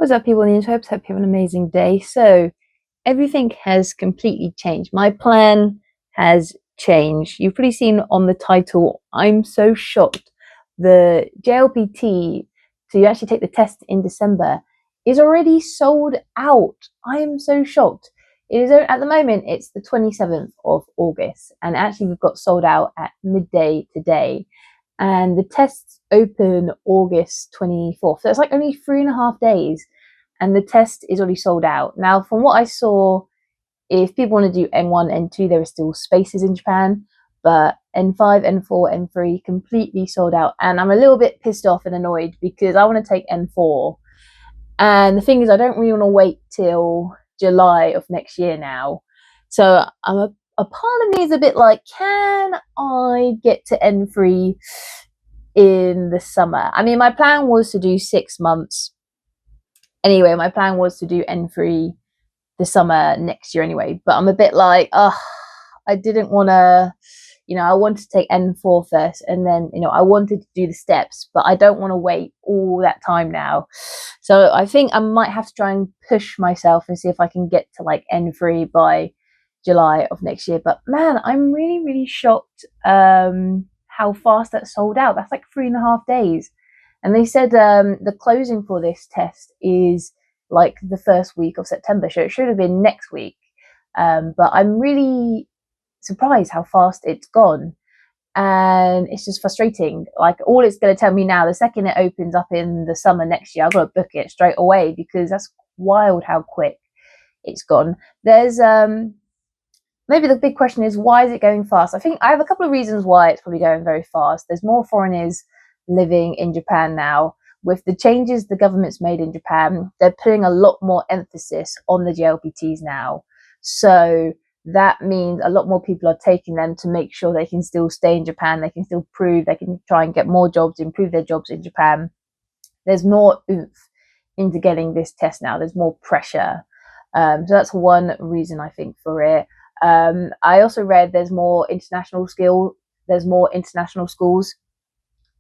What's up, people on the interwebs? Hope you have an amazing day. So, everything has completely changed. My plan has changed. You've probably seen on the title, I'm so shocked. The JLPT to actually take the test in December is already sold out. I am so shocked. It is at the moment, it's the 27th of August, and actually, we've got sold out at midday today. And the tests open August 24th. So it's like only 3.5 days, and the test is already sold out. Now, from what I saw, if people want to do N1, N2, there are still spaces in Japan, but N5, N4, N3 completely sold out. And I'm a little bit pissed off and annoyed because I want to take N4. And the thing is, I don't really want to wait till July of next year now. So a part of me is a bit like, can I get to N3 in the summer? I mean, my plan was to do 6 months. Anyway, my plan was to do N3 the summer next year anyway. But I'm a bit like, I didn't want to, I wanted to take N4 first, and then, I wanted to do the steps, but I don't want to wait all that time now. So I think I might have to try and push myself and see if I can get to like N3 by July of next year. But man, I'm really, really shocked how fast that sold out. That's like 3.5 days. And they said the closing for this test is like the first week of September. So it should have been next week. But I'm really surprised how fast it's gone. And it's just frustrating. Like, all it's going to tell me now, the second it opens up in the summer next year, I've got to book it straight away, because that's wild how quick it's gone. There's maybe the big question is, why is it going fast? I think I have a couple of reasons why it's probably going very fast. There's more foreigners living in Japan now. With the changes the government's made in Japan, they're putting a lot more emphasis on the JLPTs now. So that means a lot more people are taking them to make sure they can still stay in Japan, they can still prove, they can try and get more jobs, improve their jobs in Japan. There's more oomph into getting this test now. There's more pressure. So that's one reason, I think, for it. I also read there's more international schools,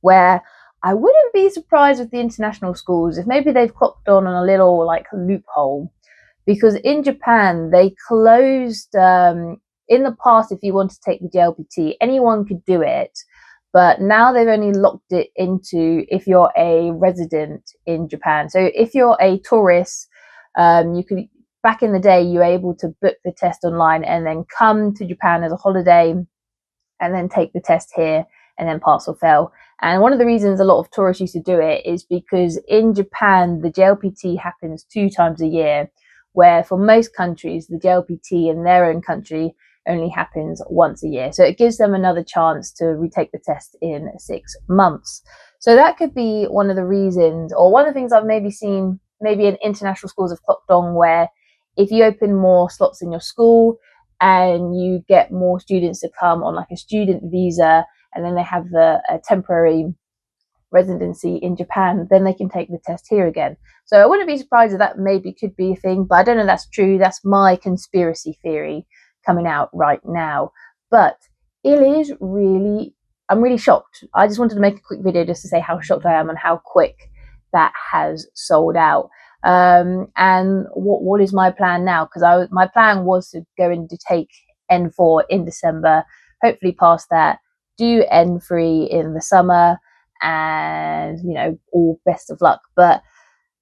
where I wouldn't be surprised with the international schools if maybe they've clocked on a little like loophole, because in Japan they closed in the past, if you want to take the JLPT, anyone could do it, but now they've only locked it into if you're a resident in Japan. So if you're a tourist, you could, back in the day, you were able to book the test online and then come to Japan as a holiday and then take the test here and then pass or fail. And one of the reasons a lot of tourists used to do it is because in Japan, the JLPT happens 2 times a year, where for most countries, the JLPT in their own country only happens once a year. So it gives them another chance to retake the test in 6 months. So that could be one of the reasons, or one of the things I've maybe seen, maybe in international schools have clocked on, where if you open more slots in your school and you get more students to come on like a student visa, and then they have a temporary residency in Japan, then they can take the test here again. So I wouldn't be surprised if that maybe could be a thing, but I don't know if that's true. That's my conspiracy theory coming out right now. But it is really, I'm really shocked. I just wanted to make a quick video just to say how shocked I am and how quick that has sold out. And what is my plan now? Because my plan was to go in to take N4 in December, hopefully pass that, do N3 in the summer, and all best of luck. But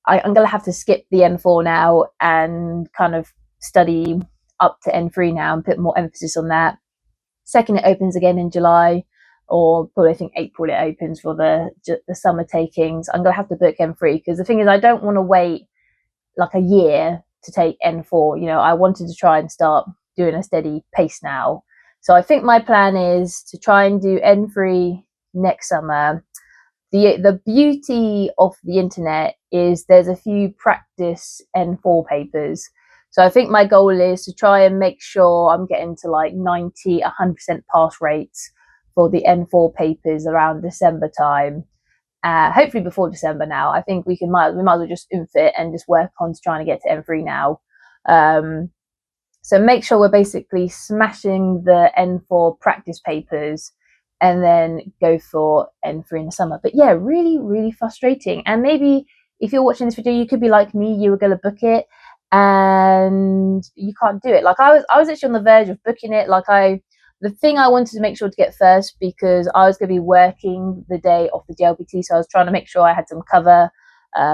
I'm gonna have to skip the N4 now and kind of study up to N3 now and put more emphasis on that. Second, it opens again in July, or probably I think April it opens for the summer takings. I'm gonna have to book N3, because the thing is, I don't want to wait like a year to take N4. I wanted to try and start doing a steady pace now. So I think my plan is to try and do N3 next summer. The beauty of the internet is there's a few practice N4 papers. So I think my goal is to try and make sure I'm getting to like 90, 100% pass rates for the N4 papers around December time. Hopefully before December now. I think we might as well just oomph it and just work on trying to get to N3 now. So make sure we're basically smashing the N4 practice papers and then go for N3 in the summer. But yeah, really, really frustrating. And maybe if you're watching this video, you could be like me, you were going to book it and you can't do it. Like I was actually on the verge of booking it. The thing I wanted to make sure to get first, because I was going to be working the day of the JLPT, so I was trying to make sure I had some cover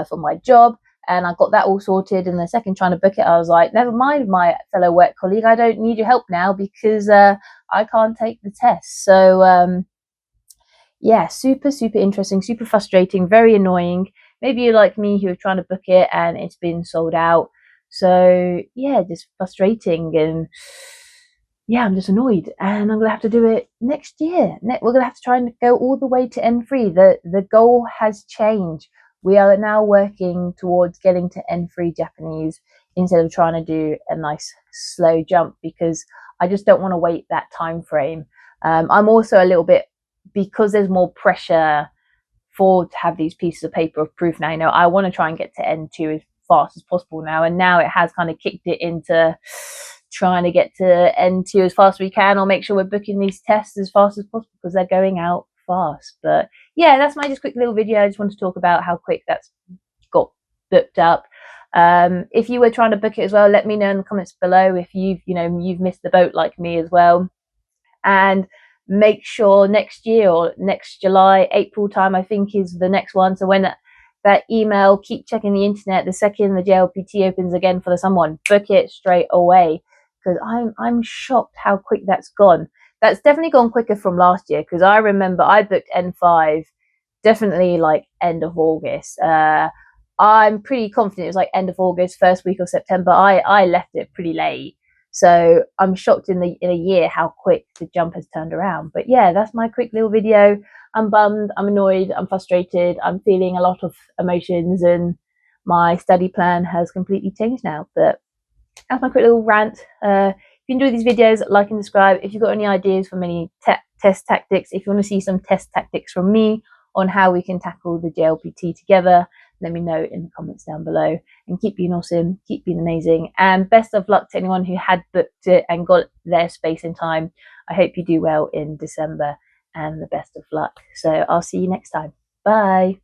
for my job, and I got that all sorted. And the second trying to book it, I was like, never mind, my fellow work colleague, I don't need your help now because I can't take the test. So yeah, super interesting, super frustrating, very annoying. Maybe you're like me who are trying to book it and it's been sold out. So yeah, just frustrating, and yeah, I'm just annoyed, and I'm gonna have to do it next year. We're gonna have to try and go all the way to N3. The goal has changed. We are now working towards getting to N3 Japanese instead of trying to do a nice slow jump, because I just don't want to wait that time frame. I'm also a little bit, because there's more pressure to have these pieces of paper of proof now. I want to try and get to N2 as fast as possible now, and now it has kind of kicked it into trying to get to N2 as fast as we can, or make sure we're booking these tests as fast as possible because they're going out fast. But yeah, that's my just quick little video. I just want to talk about how quick that's got booked up. If you were trying to book it as well, let me know in the comments below if you've missed the boat like me as well. And make sure next year, or next July, April time, I think is the next one. So when that email, keep checking the internet. The second the JLPT opens again for the someone, book it straight away, because I'm shocked how quick that's gone. That's definitely gone quicker from last year, because I remember I booked N5 definitely like end of August. I'm pretty confident it was like end of August, first week of September. I left it pretty late. So I'm shocked in a year how quick the jump has turned around. But yeah, that's my quick little video. I'm bummed, I'm annoyed, I'm frustrated, I'm feeling a lot of emotions, and my study plan has completely changed now. But that's my quick little rant. If you enjoy these videos, like and subscribe. If you've got any ideas for any test tactics, if you want to see some test tactics from me on how we can tackle the JLPT together, let me know in the comments down below. And keep being awesome, keep being amazing, and best of luck to anyone who had booked it and got their space in time. I hope you do well in December, and the best of luck. So I'll see you next time. Bye.